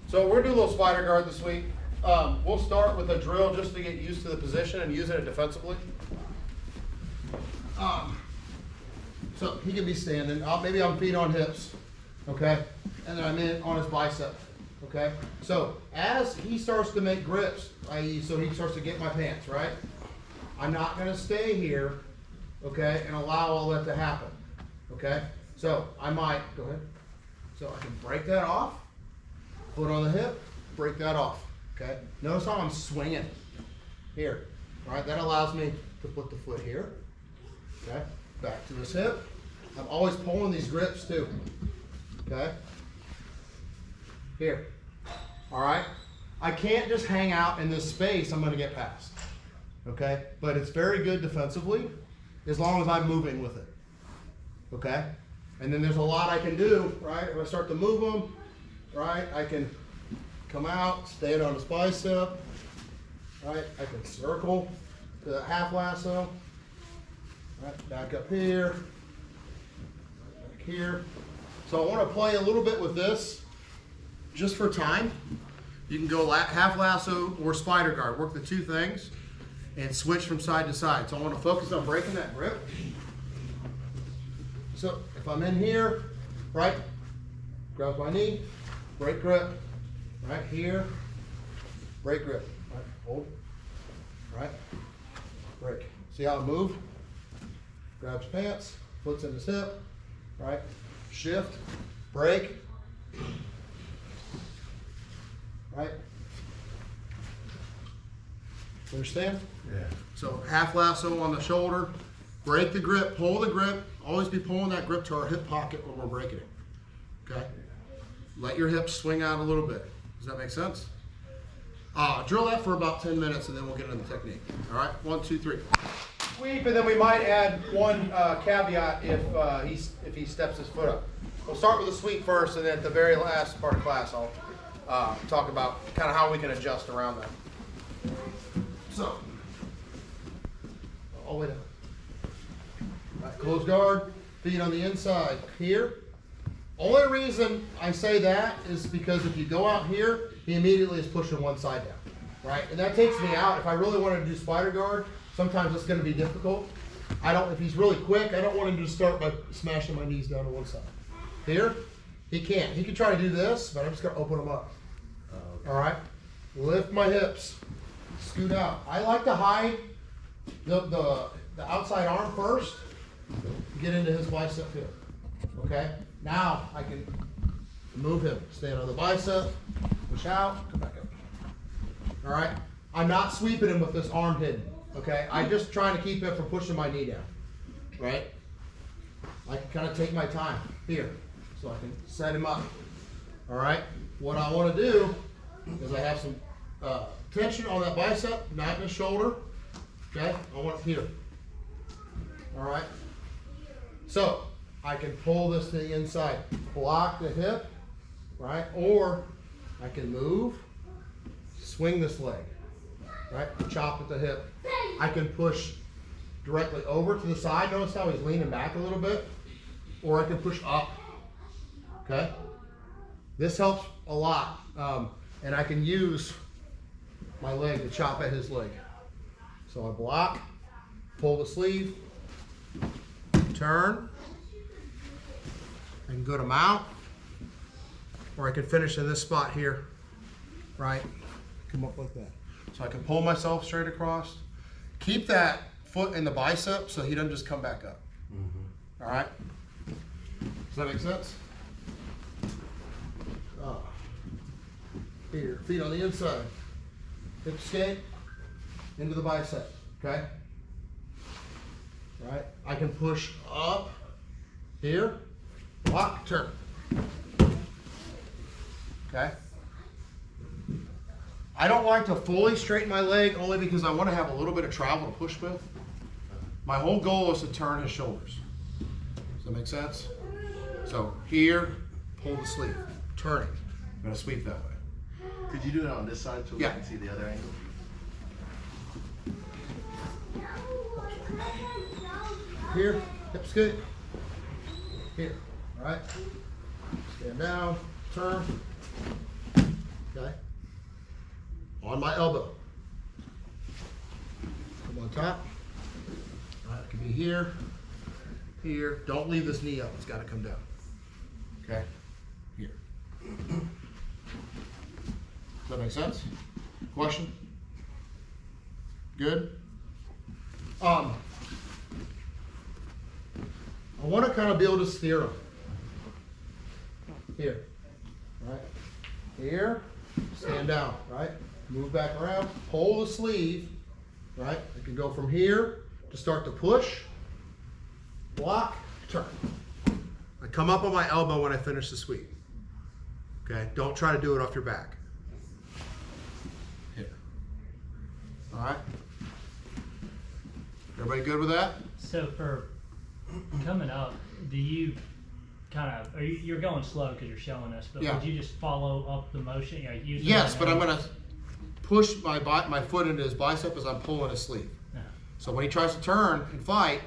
So we're gonna do a little spider guard this week. We'll start with a drill just to get used to the position and using it defensively. So he can be standing, maybe I'm feet on hips, okay? And then I'm in on his bicep, okay? So as he starts to make grips, i.e. so he starts to get my pants, right? I'm not gonna stay here, okay, and allow all that to happen, okay? So I might, go ahead. So I can break that off, foot on the hip, break that off, okay? Notice how I'm swinging here, right? That allows me to put the foot here, okay? Back to his hip. I'm always pulling these grips too, okay? Here, all right? I can't just hang out in this space I'm gonna get past, okay? But it's very good defensively as long as I'm moving with it, okay? And then there's a lot I can do, right? If I start to move them, right? I can come out, stand on his bicep, right? I can circle the half lasso, right? Back up here, back here. So I want to play a little bit with this just for time. You can go half lasso or spider guard, work the two things and switch from side to side. So I want to focus on breaking that grip. So if I'm in here, right, grab my knee, break grip, right here, break grip, right, hold, right, break. See how I move? Grabs pants, foot's in his hip, right, shift, break, right. Understand? Yeah. So half lasso on the shoulder, break the grip, pull the grip, always be pulling that grip to our hip pocket when we're breaking it, okay? Let your hips swing out a little bit. Does that make sense? Drill that for about 10 minutes and then we'll get into the technique. All right, 1, 2, 3. Sweep, and then we might add one caveat if he steps his foot up. We'll start with the sweep first, and then at the very last part of class, I'll talk about kind of how we can adjust around that. So, all the way down. Right, close guard, feet on the inside here. Only reason I say that is because if you go out here, he immediately is pushing one side down, right? And that takes me out. If I really wanted to do spider guard, sometimes it's going to be difficult. If he's really quick, I don't want him to start by smashing my knees down to one side. Here, he can't. He can try to do this, but I'm just going to open him up. Okay. All right? Lift my hips, scoot out. I like to hide the outside arm first, get into his bicep here, okay? Now I can move him, stand on the bicep, push out, come back up. All right? I'm not sweeping him with this arm hidden, okay? I'm just trying to keep him from pushing my knee down, right? I can kind of take my time here, so I can set him up, all right? What I want to do is I have some tension on that bicep, not in the shoulder, okay? I want it here, all right? So I can pull this to the inside, block the hip, right? Or I can move, swing this leg, right? Chop at the hip. I can push directly over to the side. Notice how he's leaning back a little bit. Or I can push up, okay? This helps a lot. And I can use my leg to chop at his leg. So I block, pull the sleeve, turn. I can go to mount, or I can finish in this spot here, right? Come up like that. So I can pull myself straight across. Keep that foot in the bicep so he doesn't just come back up. Mm-hmm. All right? Does that make sense? Here, feet on the inside. Hip escape, into the bicep, okay? All right? I can push up here. Block, turn. Okay? I don't like to fully straighten my leg only because I want to have a little bit of travel to push with. My whole goal is to turn his shoulders. Does that make sense? So here, pull the sleeve, turning. I'm going to sweep that way. Could you do it on this side so we can see the other angle? Here, hip skate. Here, all right? Stand down, turn. Okay? On my elbow. Come on top. All right, it could be here, here. Don't leave this knee up. It's got to come down. Okay? Here. Does that make sense? Question? Good? I want to kind of be able to steer them. Here. Right? Here. Stand down. Right? Move back around. Pull the sleeve. Right? I can go from here to start to push. Block. Turn. I come up on my elbow when I finish the sweep. Okay? Don't try to do it off your back. Here. All right? Everybody good with that? So for coming up, do you you're going slow because you're showing us, but Yeah. would you just follow up the motion? You know, using Yes, the but I'm hand? going to push my foot into his bicep as I'm pulling his sleeve. Yeah. So when he tries to turn and fight,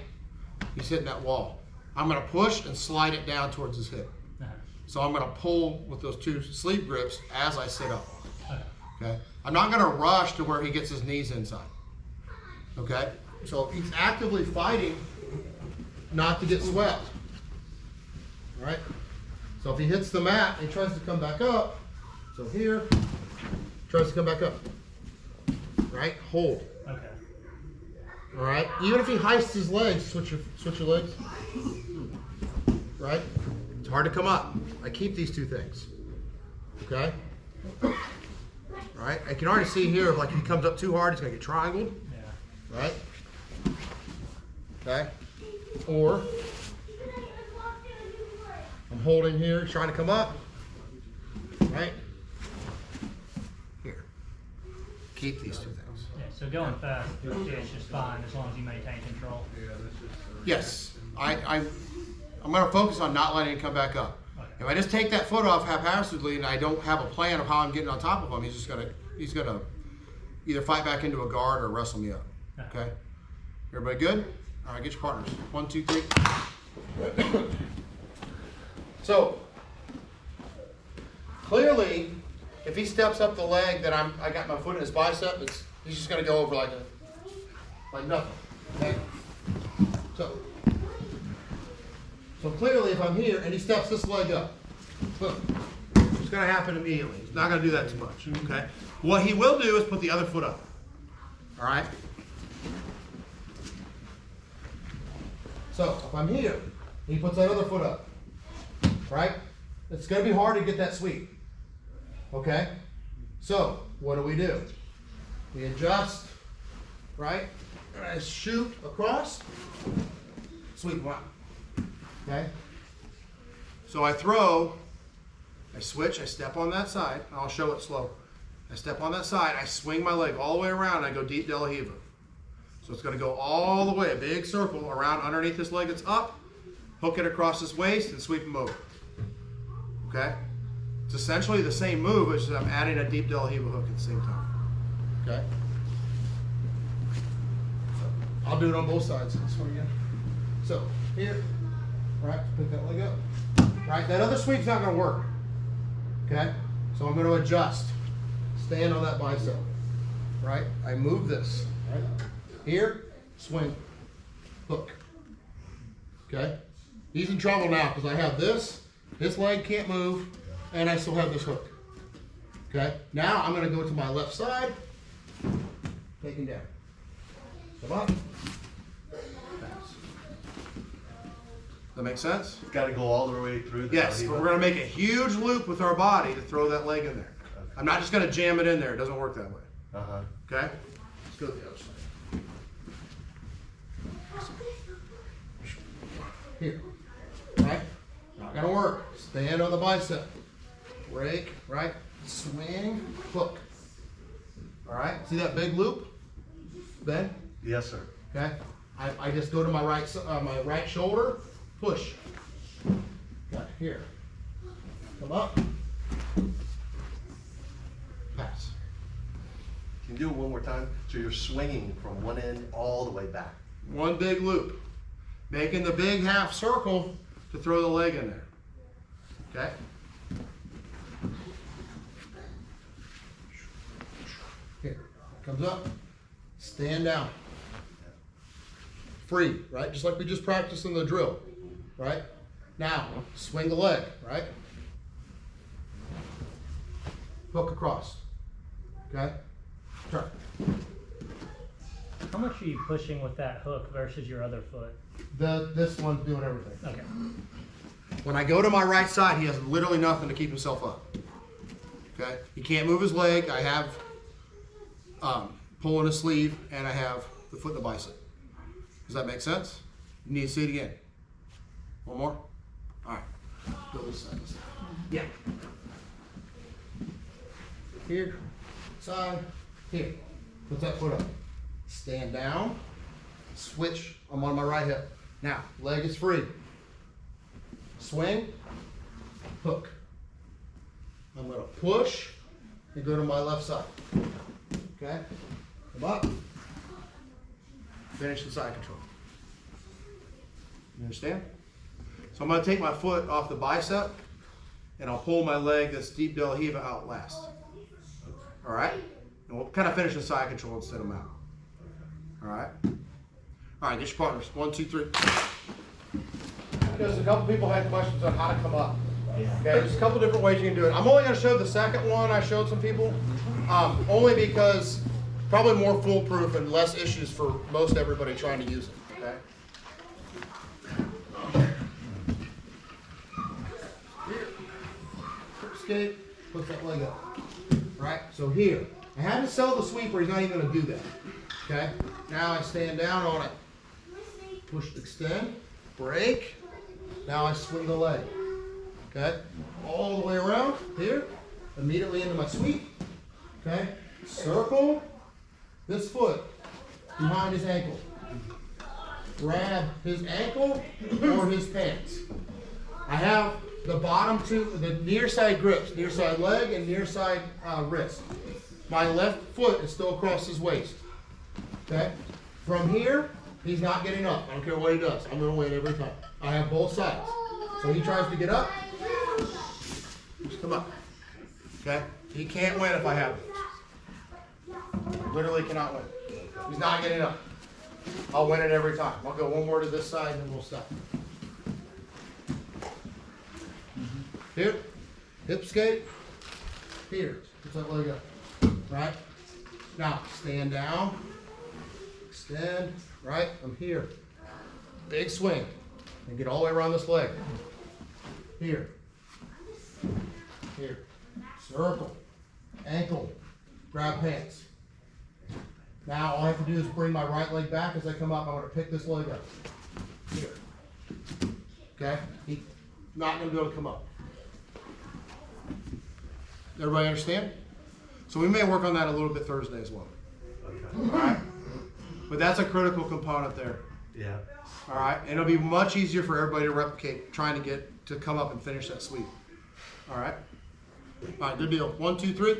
he's hitting that wall. I'm going to push and slide it down towards his hip. Uh-huh. So I'm going to pull with those two sleeve grips as I sit up. Okay. Okay? I'm not going to rush to where he gets his knees inside. Okay? So he's actively fighting not to get swept. Right? So if he hits the mat and he tries to come back up, so here, tries to come back up. Right? Hold. Okay. All right? Even if he heists his legs, switch your legs. Right? It's hard to come up. I keep these two things. Okay? All right? I can already see here, like if he comes up too hard, he's going to get triangled. Yeah. Right? Okay? Or I'm holding here, trying to come up. Right? Here. Keep these two things. Yeah. So going fast, it's just fine as long as you maintain control. Yes. I'm going to focus on not letting it come back up. Okay. If I just take that foot off haphazardly and I don't have a plan of how I'm getting on top of him, he's gonna either fight back into a guard or wrestle me up. Okay? Everybody good? All right, get your partners. 1, 2, 3. So clearly, if he steps up the leg that I got my foot in his bicep, he's just gonna go over like nothing. Okay? So clearly, if I'm here and he steps this leg up, boom, it's gonna happen immediately. He's not gonna do that too much. Okay? What he will do is put the other foot up. All right? So if I'm here, he puts that other foot up, right? It's going to be hard to get that sweep, okay? So what do? We adjust, right? And I shoot across, sweep one, okay? So I throw, I switch, I step on that side. I'll show it slow. I step on that side, I swing my leg all the way around, and I go deep De La Riva. So it's going to go all the way, a big circle around underneath this leg that's up, hook it across his waist, and sweep him over. Okay? It's essentially the same move, it's just I'm adding a deep De La Riva hook at the same time. Okay? So I'll do it on both sides. This one again. So here, right, pick that leg up. Right, that other sweep's not going to work. Okay? So I'm going to adjust. Stand on that bicep. Right? I move this. Right? Here, swing, hook. Okay? He's in trouble now because I have this leg can't move, and I still have this hook. Okay? Now I'm going to go to my left side, take him down. Come up. Pass. That make sense? Got to go all the way through the Yes, but we're going to make a huge loop with our body to throw that leg in there. I'm not just going to jam it in there. It doesn't work that way. Uh-huh. Okay? Let's go to the other side. Here. Right? Not going to work. Stand on the bicep. Break, right? Swing, hook. All right? See that big loop? Ben? Yes, sir. Okay? I just go to my right shoulder, push. Got it. Here. Come up. Pass. Can you do it one more time? So you're swinging from one end all the way back. One big loop. Making the big half circle to throw the leg in there. Okay? Comes up, stand down. Free, right? Just like we just practiced in the drill, right? Now, swing the leg, right? Hook across, okay? Turn. How much are you pushing with that hook versus your other foot? This one's doing everything. Okay. When I go to my right side, he has literally nothing to keep himself up. Okay? He can't move his leg. I have pulling his sleeve, and I have the foot in the bicep. Does that make sense? You need to see it again. One more? All right. Go this side. This side. Yeah. Here, side, here. Put that foot up. Stand down. Switch. I'm on my right hip. Now, leg is free. Swing, hook. I'm gonna push and go to my left side. Okay? Come up. Finish the side control. You understand? So I'm gonna take my foot off the bicep and I'll pull my leg, this deep De La Riva, out last. All right? And we'll kind of finish the side control instead of mount. All right? All right, get your partners. 1, 2, 3. Because a couple people had questions on how to come up. Okay, there's a couple different ways you can do it. I'm only going to show the second one I showed some people, only because probably more foolproof and less issues for most everybody trying to use it. Okay. Here, skate, put that leg up. Right. So here, I had to sell the sweeper. He's not even going to do that. Okay. Now I stand down on it. Push, extend, break. Now I swing the leg. Okay? All the way around here. Immediately into my sweep. Okay? Circle this foot behind his ankle. Grab his ankle or his pants. I have the bottom two, the near side grips, near side leg and near side wrist. My left foot is still across his waist. Okay? From here, he's not getting up. I don't care what he does. I'm going to win every time. I have both sides. So he tries to get up. Just come up. Okay? He can't win if I have it. Literally cannot win. He's not getting up. I'll win it every time. I'll go one more to this side and then we'll stop. Here. Hip skate. Here. Put that leg up. Right? Now, stand down. Extend. Right? I'm here. Big swing. And get all the way around this leg. Here. Here. Circle. Ankle. Grab pants. Now all I have to do is bring my right leg back as I come up. I want to pick this leg up. Here. Okay? He's not going to be able to come up. Everybody understand? So we may work on that a little bit Thursday as well. Okay. All right? But that's a critical component there. Yeah. All right? And it'll be much easier for everybody to replicate trying to get to come up and finish that sweep. All right? All right, good deal. 1, 2, 3.